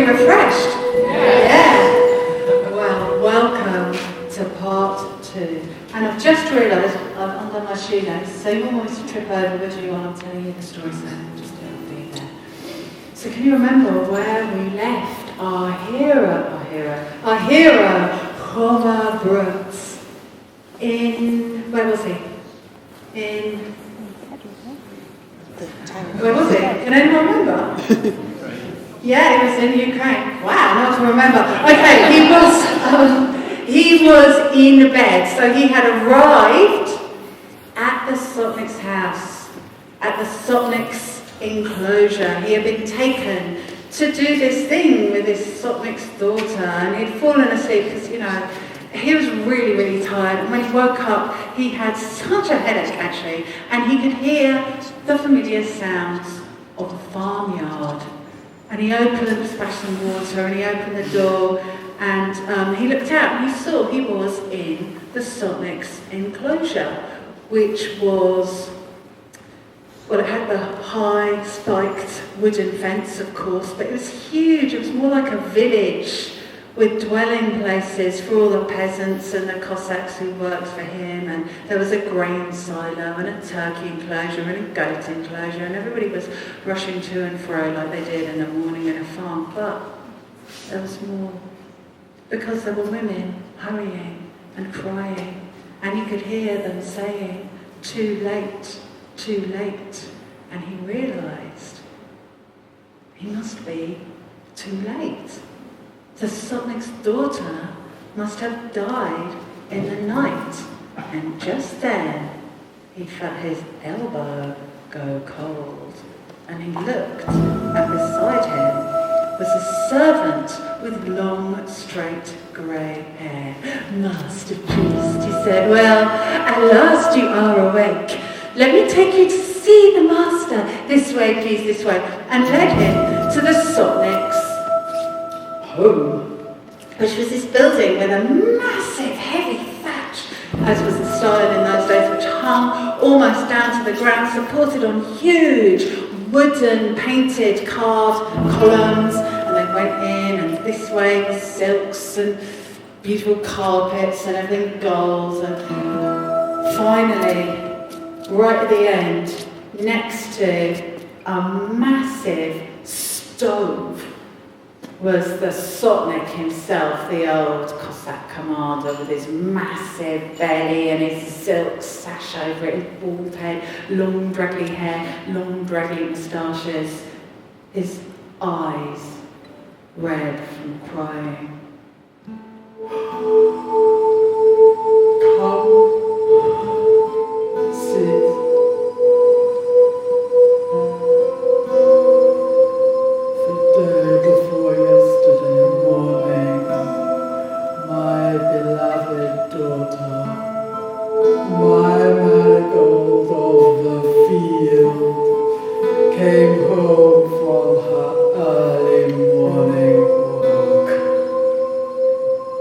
refreshed? Yeah. Well, welcome to part 2. And I've just realised I've undone my shoelace, so you won't want to trip over with you while I'm telling you the story, so just don't be there. So can you remember where we left our hero, Homer Brut, where was he? Where was it? Can anyone remember? Yeah, it was in Ukraine. Wow, not to remember. Okay, he was in bed. So he had arrived at the Sotnik's house, at the Sotnik's enclosure. He had been taken to do this thing with his Sotnik's daughter, and he'd fallen asleep because, he was really, really tired. And when he woke up, he had such a headache, actually, and he could hear the familiar sounds of the farmyard. And he opened the splashing water, and he opened the door, and he looked out, and he saw he was in the Sotnik's enclosure, which was, well, it had the high, spiked wooden fence, of course, but it was huge. It was more like a village with dwelling places for all the peasants and the Cossacks who worked for him, and there was a grain silo and a turkey enclosure and a goat enclosure, and everybody was rushing to and fro like they did in the morning in a farm. But there was more, because there were women hurrying and crying, and he could hear them saying, "Too late, too late," and he realised he must be too late. The Sotnik's daughter must have died in the night, and just then he felt his elbow go cold, and he looked, and beside him was a servant with long, straight, grey hair. "Master priest," he said, "well, at last you are awake. Let me take you to see the master. This way, please, this way," and led him to the Sotnik's home, which was this building with a massive, heavy thatch, as was the style in those days, which hung almost down to the ground, supported on huge wooden, painted, carved columns, and they went in, and this way was silks and beautiful carpets and everything gold, and finally, right at the end, next to a massive stove, was the Sotnik himself, the old Cossack commander with his massive belly and his silk sash over it, his bald head, long draggly hair, long draggly moustaches, his eyes red from crying. "Come, sit. Came home from her early morning walk,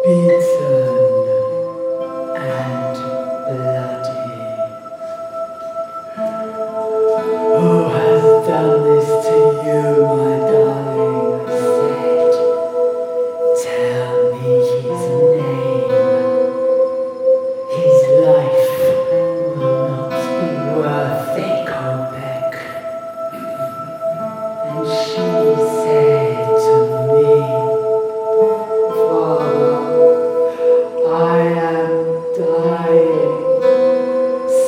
beaten and bloody. Who has done this to you, my darling? I said. Tell me his name. His life will not be worth a kopeck. And she said to me, "Father, I am dying.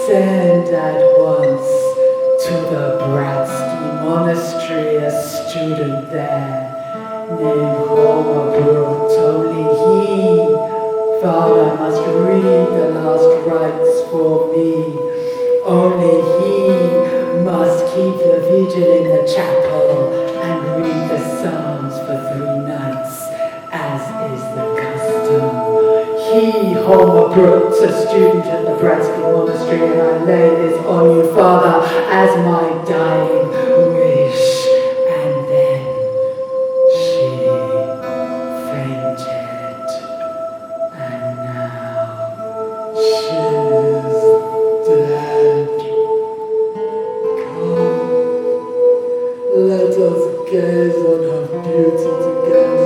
Send at once to the Bratsky monastery a student there named Homer Brut. Only he, Father, must read the last rites for me. Only he must keep the vigil in the chapel and read the Psalms for 3 nights, as is the custom. He, Homer Brut, a student at the Bratsky monastery, and I lay this on you, Father, as my dying wish." And then she fainted, and now she's dead. Come, let us gaze on her beauty together.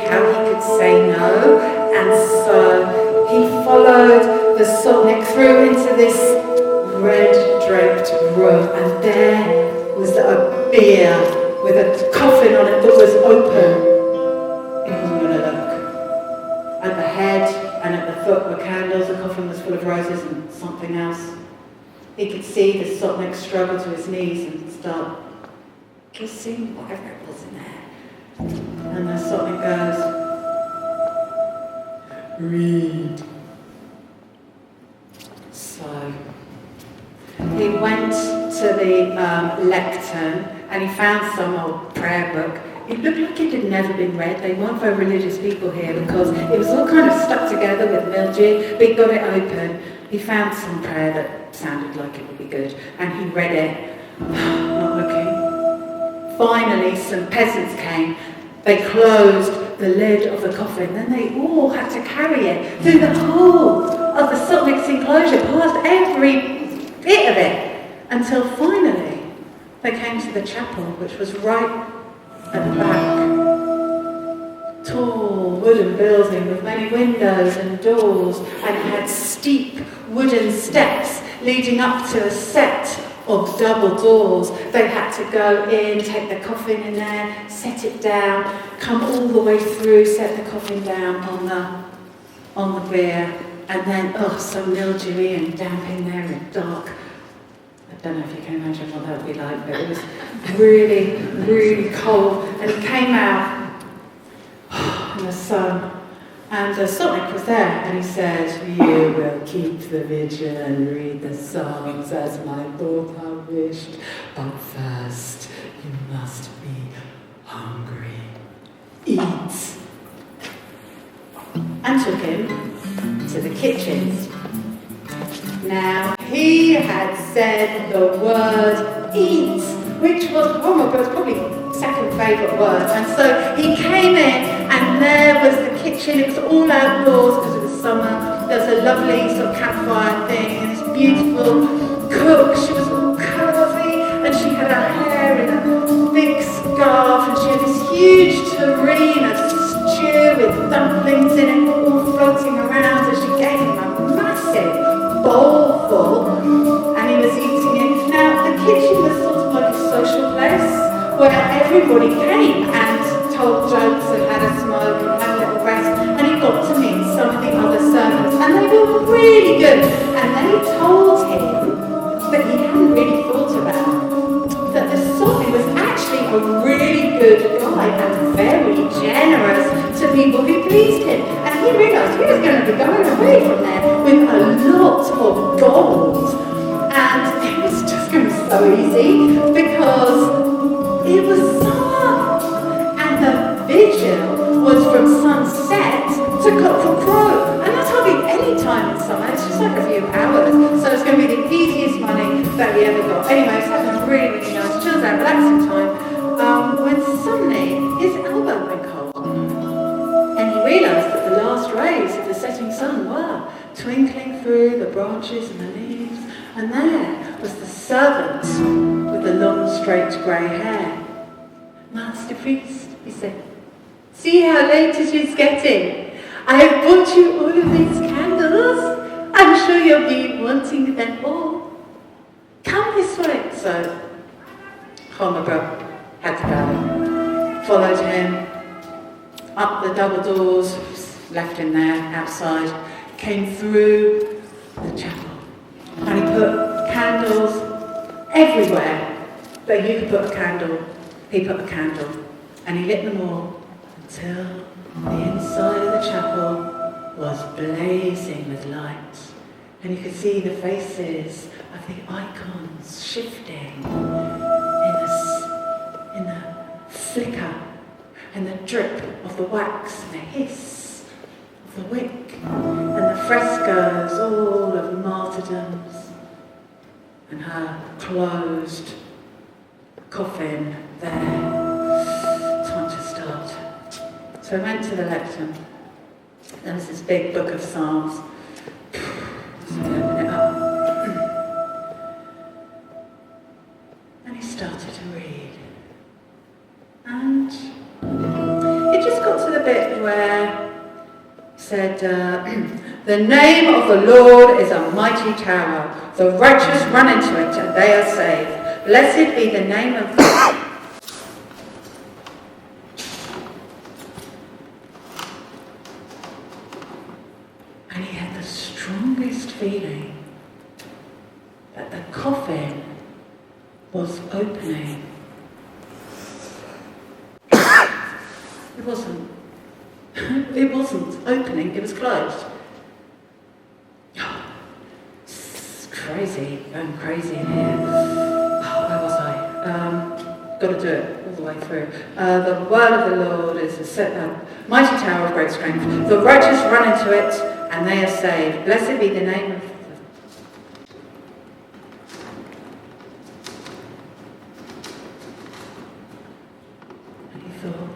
how he could say no, and so he followed the Sotnik through into this red-draped room, and there was a bier with a coffin on it that was open. He wasn't going to look. At the head and at the foot were candles, the coffin was full of roses and something else. He could see the Sotnik struggle to his knees and start kissing whatever it was in there. And the Sotnik goes, read. So he went to the lectern and he found some old prayer book. It looked like it had never been read. They weren't very religious people here because it was all kind of stuck together with mildew, but he got it open. He found some prayer that sounded like it would be good, and he read it, not looking. Finally, some peasants came. They closed the lid of the coffin, then they all had to carry it through the whole of the Sotnik's enclosure, past every bit of it, until finally they came to the chapel, which was right at the back. Tall wooden building with many windows and doors, and it had steep wooden steps leading up to a set of double doors. They had to go in, take the coffin in there, set it down, come all the way through, set the coffin down on the bier, and then, so mildewy and damp in there and dark. I don't know if you can imagine what that would be like, but it was really, really cold. And he came out in the sun, and Sotnik was there, and he said, you will keep the vigil and read the Psalms as my daughter wished, but first you must be hungry. Eat. And took him to the kitchen. Now, he had said the word eat, which was Homer Brut's probably second favourite word. And so he came in, and there was the kitchen. It was all outdoors because it was summer. There was a lovely sort of campfire thing, and this beautiful cook. She was all curvy, and she had her hair in a big scarf, and she had this huge tureen of stew with dumplings in it, all floating around as she gave him a massive bowl full, and he was eating it. Now, the kitchen was sort of like a social place where everybody came and told jokes and had a smoke and had a little rest, and he got to meet some of the other servants, and they were really good, and they told him that he hadn't really thought about, that the Sotnik was actually a really good guy and very generous to people who pleased him. And he realised he was going to be going away from there with a lot of gold. And it was just going to be so easy because it was summer. And the vigil was from sunset to cock from crow. And that's hardly any time in summer, it's just like a few hours. So it's going to be the easiest money that he ever got. Anyway, it's having a really, really nice chills out, relaxing time. When suddenly his elbow went cold. And he realised that the last rays of the setting sun were twinkling through the branches and the leaves. And there was the servant with the long, straight grey hair. Master Priest, he said, see how late it is getting. I have brought you all of these candles. I'm sure you'll be wanting them all. Come this way. So Homer Brut had to go. Followed him up the double doors, left him there outside, came through the chapel, and he put candles everywhere that you could put a candle. He put a candle, and he lit them all until the inside of the chapel was blazing with light, and you could see the faces of the icons shifting in the flicker and the drip of the wax and the hiss of the wick and the frescoes all of martyrdoms and her closed coffin there. Time to start. So I went to the lectern. There was this big book of Psalms. So I opened it up. And he started to read. And it just got to the bit said, the name of the Lord is a mighty tower. The righteous run into it and they are saved. Blessed be the name of the... And he had the strongest feeling that the coffin was opening. It wasn't opening, it was closed. It's crazy, going crazy in here. Where was I? Got to do it all the way through. The word of the Lord is a mighty tower of great strength. The righteous run into it and they are saved. Blessed be the name of And he thought,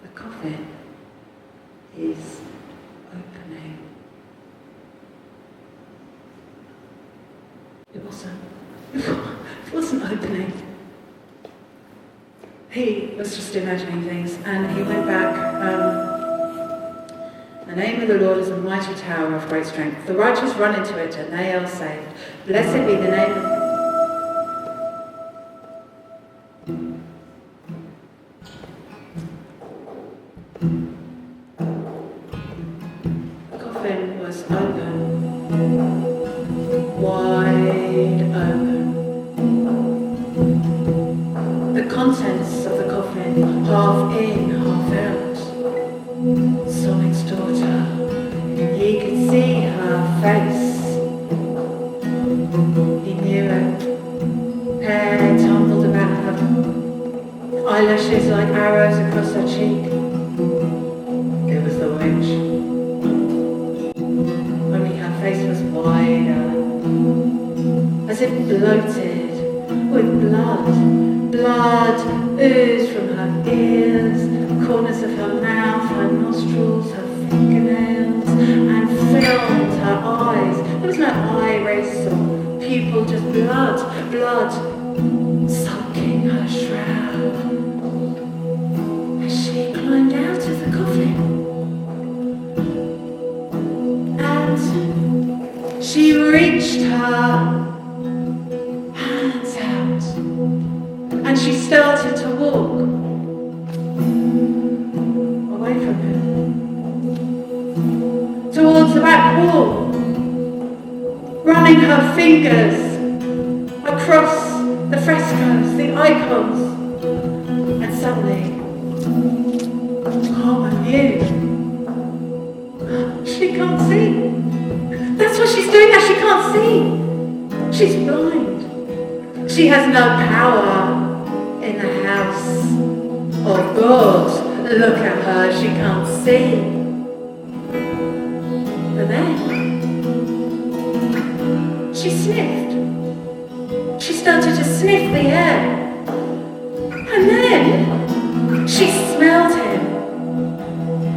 the coffin is opening. It wasn't opening. He was just imagining things, and he went back. The name of the Lord is a mighty tower of great strength. The righteous run into it and they are saved. Blessed be the name of the coffin was open, wide open. The contents of the coffin, half in, half out. Sotnik's daughter, he could see her face. He knew it. Hair tumbled about her, eyelashes like arrows across her cheek. It was the witch. Only her face was wider, as if bloated with blood. Blood oozed from her ears, corners of her mouth, her nostrils, her fingernails, and filled her eyes. There was no iris or pupil, just blood, sulking her shroud. As she climbed out of the coffin, and she reached her hands out, and she started to walk away from him, towards the back wall, running her fingers across the frescoes, the icons, and suddenly, Homer knew. She can't see. That's what she's doing now, she can't see. She's blind. She has no power in the house of God. Look at her, she can't see. But then, she sniffed. She started to sniff the air. And then, she smelled him.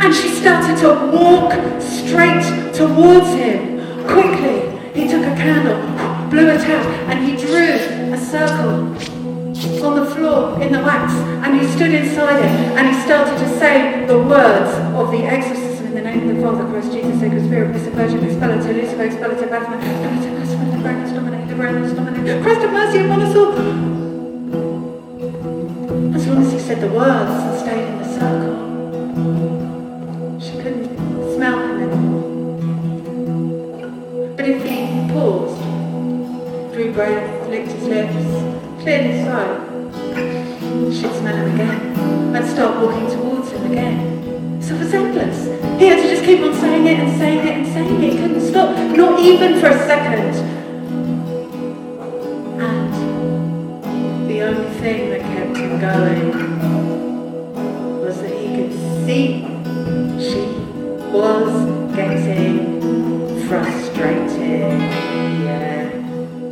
And she started to walk straight towards him. Quickly, he took a candle, blew it out, and he drew a circle on the floor in the wax, and he stood inside it, and he started to say the words of the exorcism in the name of the Father, Christ Jesus, Sacred Spirit, Blessed Virgin, Expellite, Lucifer, Expellite, Baphomet, Christ have mercy upon us all. As long as he said the words and stayed in the circle, she couldn't smell him anymore. But if he paused, drew breath, licked his lips, cleared his throat, she'd smell him again and start walking towards him again. So it was endless. He had to just keep on saying it and saying it and saying it. He couldn't stop, not even for a second. And the only thing that kept him going was that he could see she was getting frustrated. Yeah,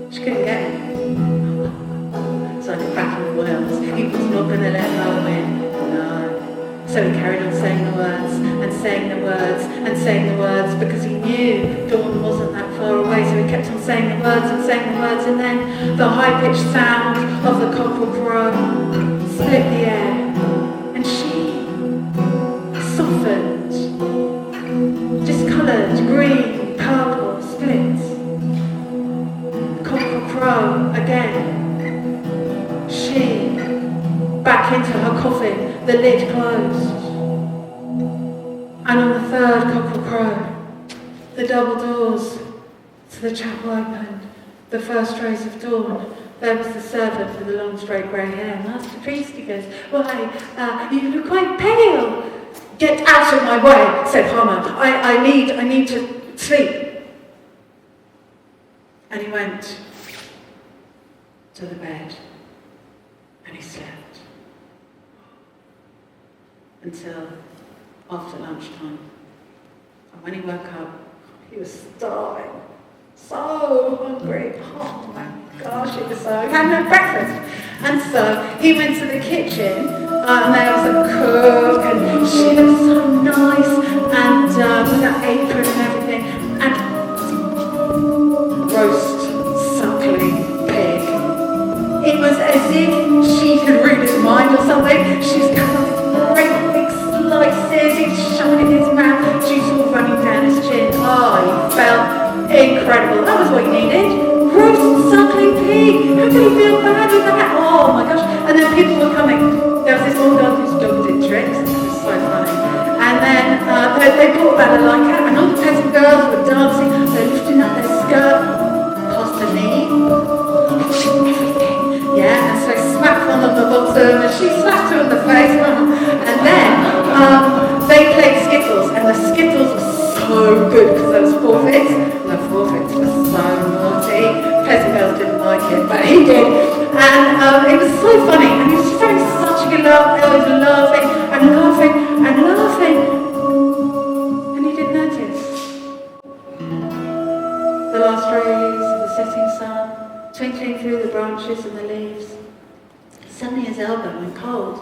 she couldn't get him. It's like a battle of wills. He was not going to let her win. No. So he carried on saying the words and saying the words and saying the words because he knew dawn wasn't that far away. So he kept on saying the words and saying the words, and then the high-pitched sound of the cockerel crow split the air, and she softened into her coffin, the lid closed. And on the third cock will crow, the double doors to the chapel opened, the first rays of dawn. There was the servant with the long straight grey hair. Master Priest, he goes, "Why, you look quite pale." "Get out of my way," said Homer. I need to sleep. And he went to the bed and he slept until after lunchtime. And when he woke up, he was starving. So hungry. Oh my gosh, he was so... He had no breakfast. And so he went to the kitchen, and there was a cook, and she looked so nice, and with her apron and everything, and roast suckling pig. It was as if she could read his mind or something. She was cutting great big slices, he's shoving in his mouth, juice all running down his chin. Oh, he felt incredible. That was what he needed. Roast suckling pig. How could he feel bad with that? Oh my gosh. And then people were coming. There was this one girl whose dog did tricks. It was so funny. And then they brought balalaika, and all the peasant girls were dancing. They were lifting up their skirt past the knee. Everything. Yeah, and so he smacked one on the bottom, and she slapped her on the face. And then they played Skittles, and the Skittles were so good because there was forfeits. The forfeits were so naughty. Peasant girls didn't like it, but he did. And it was so funny, and he was just having such a good laugh. They always were laughing and laughing and laughing. And he didn't notice the last rays of the setting sun twinkling through the branches and the leaves. Suddenly his elbow went cold.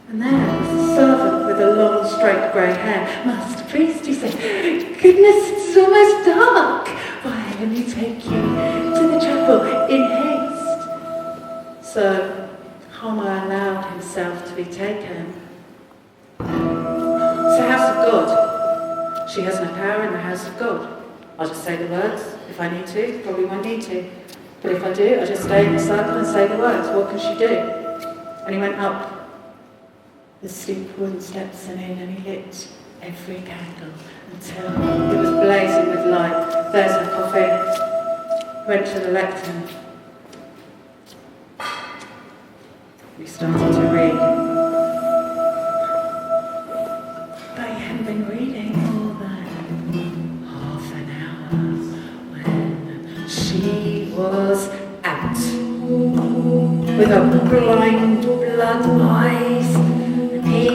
And there was a servant with a long, straight grey hair. "Master Priest," he said, "goodness, it's almost dark. Why, let me take you to the chapel in haste." So Homer allowed himself to be taken. It's the house of God. She has no power in the house of God. I'll just say the words if I need to. Probably won't need to. But if I do, I'll just stay in the circle and say the words. What can she do? And he went up the steep wooden steps and in, and he lit every candle until it was blazing with light. There's her coffin. Went to the lectern. We started to read. But he hadn't been reading more than half an hour when she was out with her blind blood eyes. He,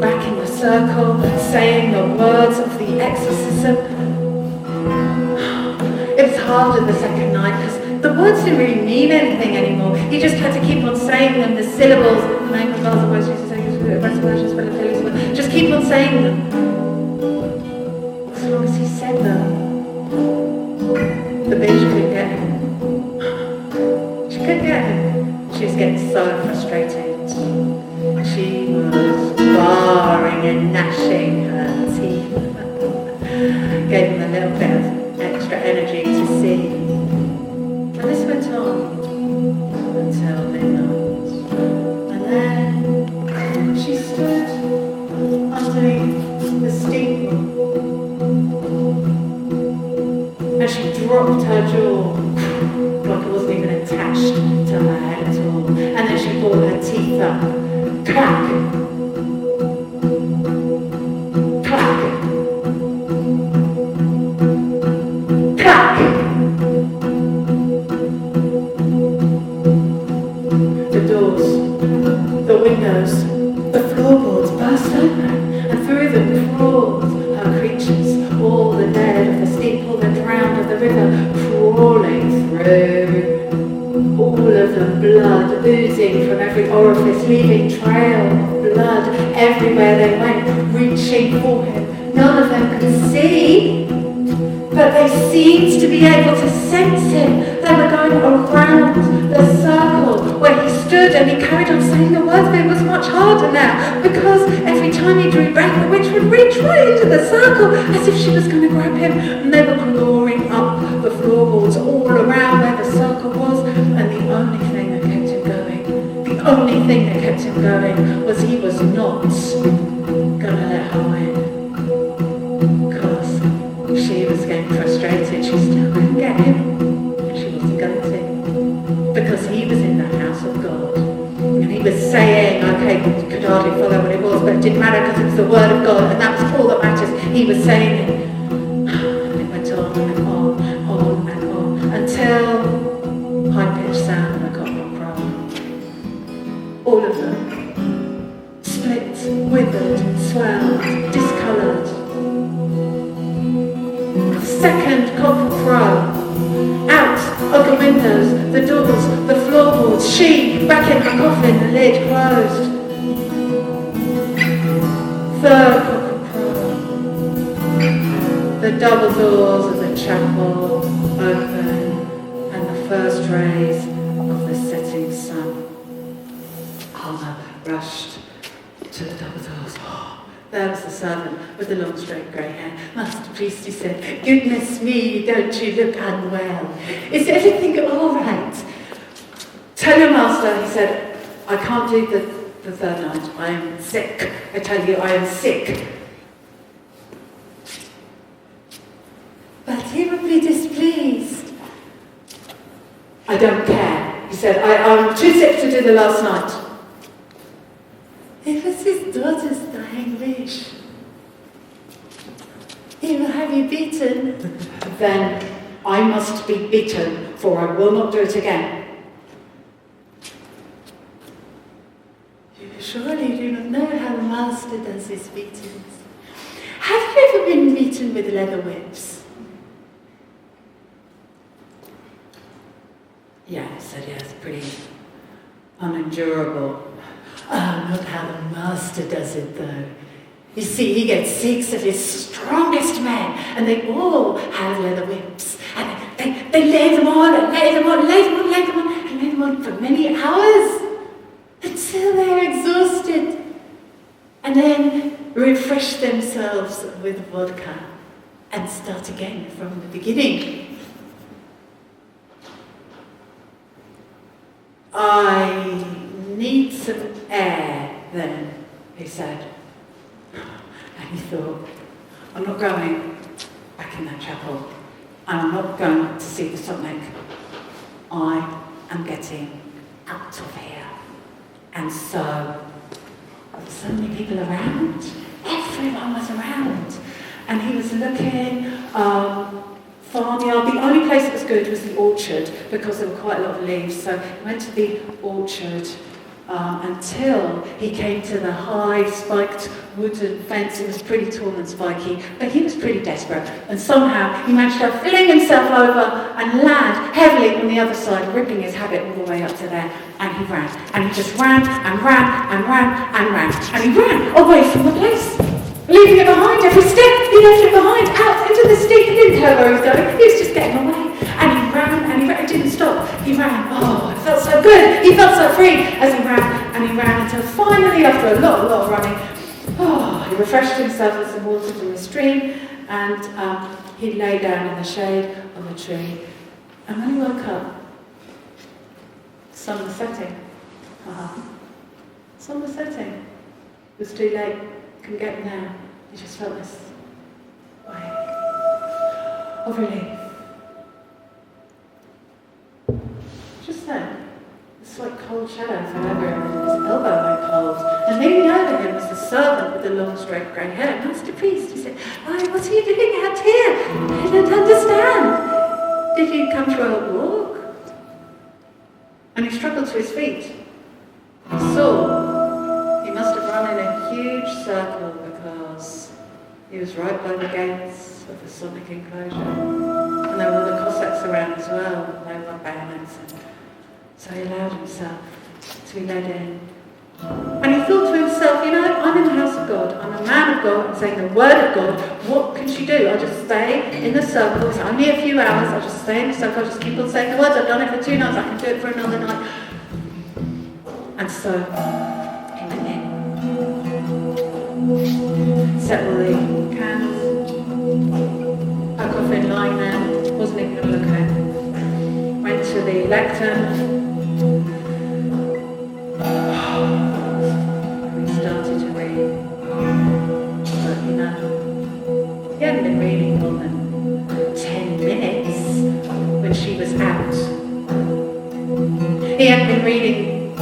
back in the circle, saying the words of the exorcism. It was harder the second night because the words didn't really mean anything anymore. He just had to keep on saying them, the syllables, the name of the words, just keep on saying them. As long as he said them, the bitch couldn't get him. She couldn't get him. She was getting so frustrated. She was barring and gnashing her teeth. Gave him a little bit of extra energy to see. And this went on until midnight. And then she stood underneath the steeple. And she dropped her jaw like it wasn't even attached to her head at all. And then she brought her teeth up. Clack! Clack! Clack! The doors, the windows, the floorboards burst open, and through them crawled her creatures, all the dead of the steeple, the drowned of the river, crawling through. All of them blood oozing from every orifice, leaving trail of blood everywhere they went, reaching for him. None of them could see, but they seemed to be able to sense him. They were going around the circle where he stood, and he carried on saying the words, but it was much harder now, because every time he drew back, the witch would reach right into the circle, as if she was going to grab him, and they were clawing up the floorboards all around where the circle was, and the only thing that kept him going, the only thing that kept him going was he was not gonna let her in. Because she was getting frustrated, she still couldn't get him. And she wasn't going to. Because he was in that house of God. And he was saying, okay, could hardly follow what it was, but it didn't matter because it was the word of God, and that was all that matters. He was saying it. And it went on and on and on, until high-pitched sound and a cockroach cry. All of them. Split, withered, swelled, discoloured. Second cockle crow. Out of the windows, the doors, the floorboards. She, back in her coffin, the lid closed. Third cockle crow. The double doors of the chapel open, and the first rays of the setting sun. Homer rushed to the double doors. There was the servant with the long straight grey hair. Master Priest, he said, goodness me, don't you look unwell? Is everything all right? Tell your master, he said, I can't do the third night. I am sick. I tell you, I am sick. But he would be displeased. I don't care. He said, I'm too sick to do the last night. It was his daughter's dying wish. He will have you beaten. Then I must be beaten, for I will not do it again. You surely do not know how the master does his beatings. Have you ever been beaten with leather whips? Yeah, I said yes, pretty unendurable. Oh, not how the master does it, though. You see, he gets 6 of his strongest men, and they all have leather whips. And they lay them on, and lay them on, and lay them on, and lay them on, and lay them on for many hours, until they're exhausted. And then refresh themselves with vodka, and start again from the beginning. I need some air, then, he said. And he thought, I'm not going back in that chapel. I'm not going to see the Sotnik. I am getting out of here. And so, there were so many people around. Everyone was around. And he was looking, farmyard. The only place that was good was the orchard, because there were quite a lot of leaves. So he went to the orchard until he came to the high spiked wooden fence. It was pretty tall and spiky, but he was pretty desperate. And somehow he managed to fling himself over and land heavily on the other side, ripping his habit all the way up to there. And he ran. And he just ran and ran and ran and ran. And he ran away from the place, leaving it behind. Every step he left it behind, out into the steep. He didn't care where he was going. He was just getting away. And he ran, and he didn't stop. He ran. Oh, it felt so good. He felt so free as he ran. And he ran until finally, after a lot of running, he refreshed himself with some water from the stream, and he lay down in the shade of a tree. And when he woke up, the sun was setting. Sun was setting. It was too late. Couldn't get him now. He just felt this way of relief. Just then, a slight cold shadow fell over him, and his elbow went cold. And leaning over him was the servant with the long straight grey hair. Master Priest, he said, "Why, what are you doing out here? I don't understand. Did you come for a walk?" And he struggled to his feet. He saw he must have run in a huge circle, because he was right by the gates of the Sotnik enclosure. And there were all the Cossacks around as well, with no bayonets. So he allowed himself to be led in. And he thought to himself, I'm in the house of God, I'm a man of God, I'm saying the word of God, what can she do? I'll just stay in the circle, it's only a few hours, I'll just stay in the circle, I'll just keep on saying the words, I've done it for 2 nights, I can do it for another night. And so, he went in. Set all the cans, her coffin lying there, wasn't even going to look at it. Went to the lectern, He hadn't been reading more than 10 minutes when she was out. He hadn't been reading.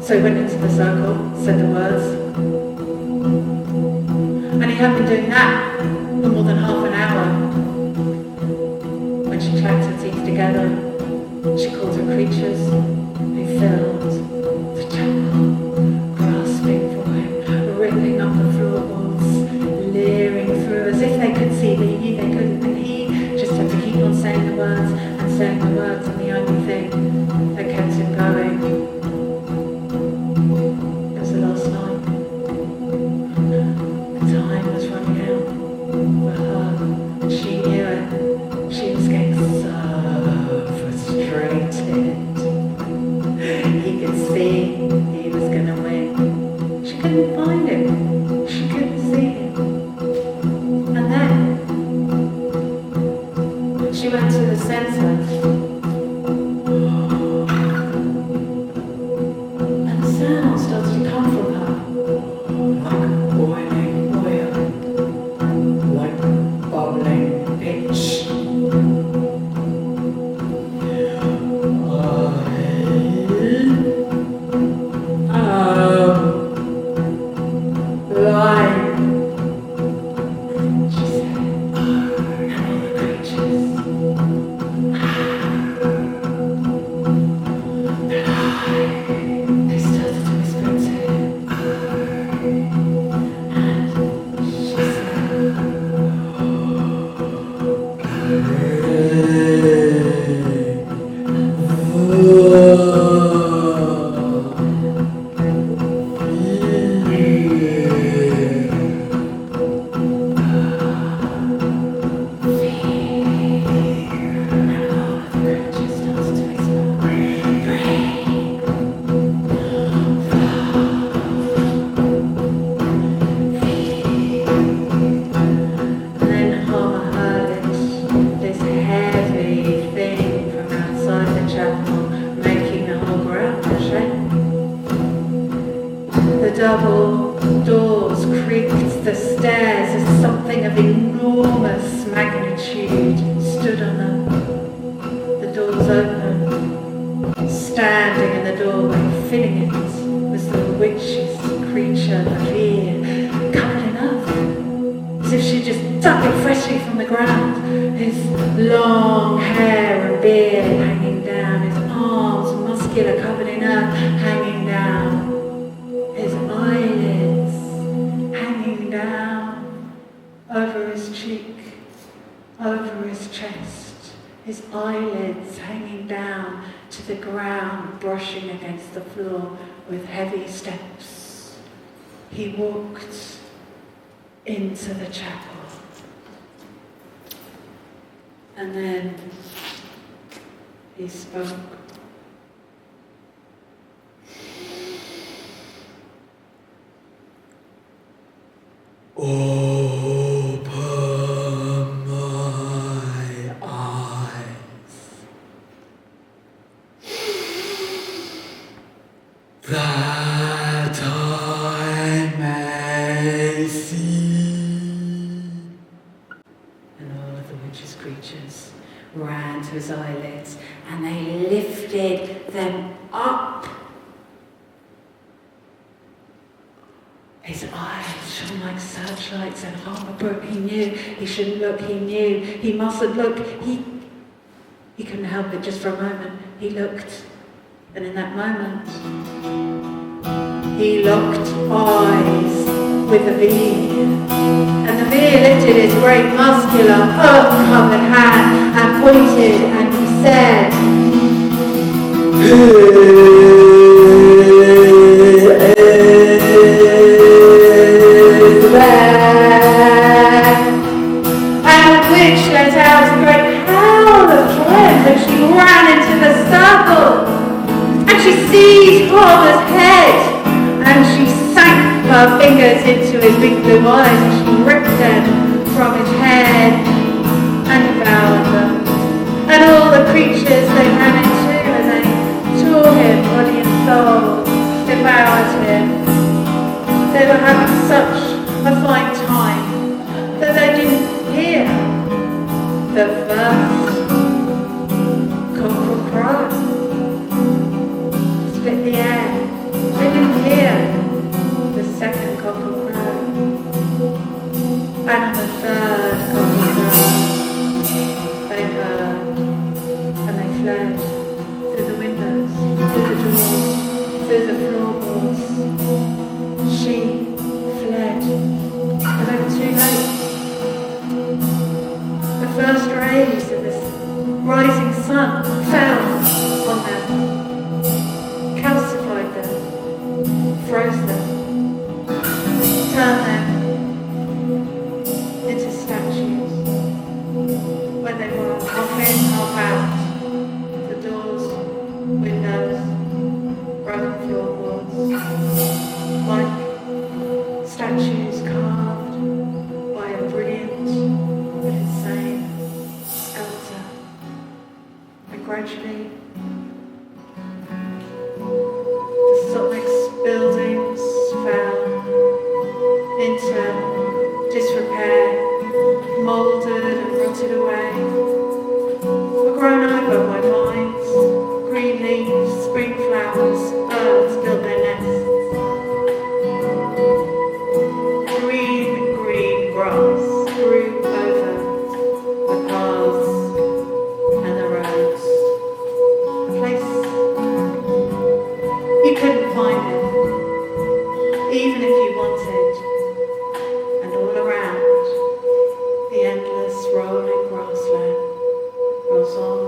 So he went into the circle, said the words. And he hadn't been doing that for more than half an hour. When she clacked her teeth together, she called her creatures who filled the chapel, grasping for him, ripping up the floorboards, leering through as if they could see, but he knew they couldn't, and he just had to keep on saying the words and saying the words, and the only thing that kept him going was the last night. The time was running out for her, and she knew it. She was getting so frustrated. He could see he was going to win. She couldn't find him. She couldn't see him. And then she went to the centre. And the sound started to come from her. Like a boiling oil. Like bubbling pitch. With heavy steps, he walked into the chapel. And then he spoke. Open my eyes, that I may see. And all of the witch's creatures ran to his eyelids, and they lifted them up. His eyes shone like searchlights, and Homer Brut, he knew he shouldn't look, he knew he mustn't look. He couldn't help it just for a moment. He looked, and in that moment, he locked eyes with the V. And the V lifted his great muscular, earth-covered hand and pointed, and he said, and the witch let out a great howl of triumph, and she ran into the circle, and she seized Homer's head, and she sank her fingers into his big blue eyes, and she ripped them from his head and devoured them. And all the creatures they ran into, and they tore him body and soul, devoured him. They were having such a fine time that they didn't hear the first cockerel crow split the air. They didn't hear the second cockerel crow and the third cockerel crow. They heard and they fled through the windows, through the doors, through the floorboards. She fled, but they were too late. The first rays of the rising sun fell on them, calcified them, froze them, turned them into statues. When they were half in, half out, the doors, windows, broken floorboards, like statues carved by a brilliant but insane sculptor. And gradually, the Sotnik's buildings fell into disrepair, moulded and rotted away, were grown over by vines, green leaves, spring flowers, birds built their nests. Green grass grew over the paths and the roads. A place you couldn't find it, even if you wanted. And all around, the endless rolling grassland rolls on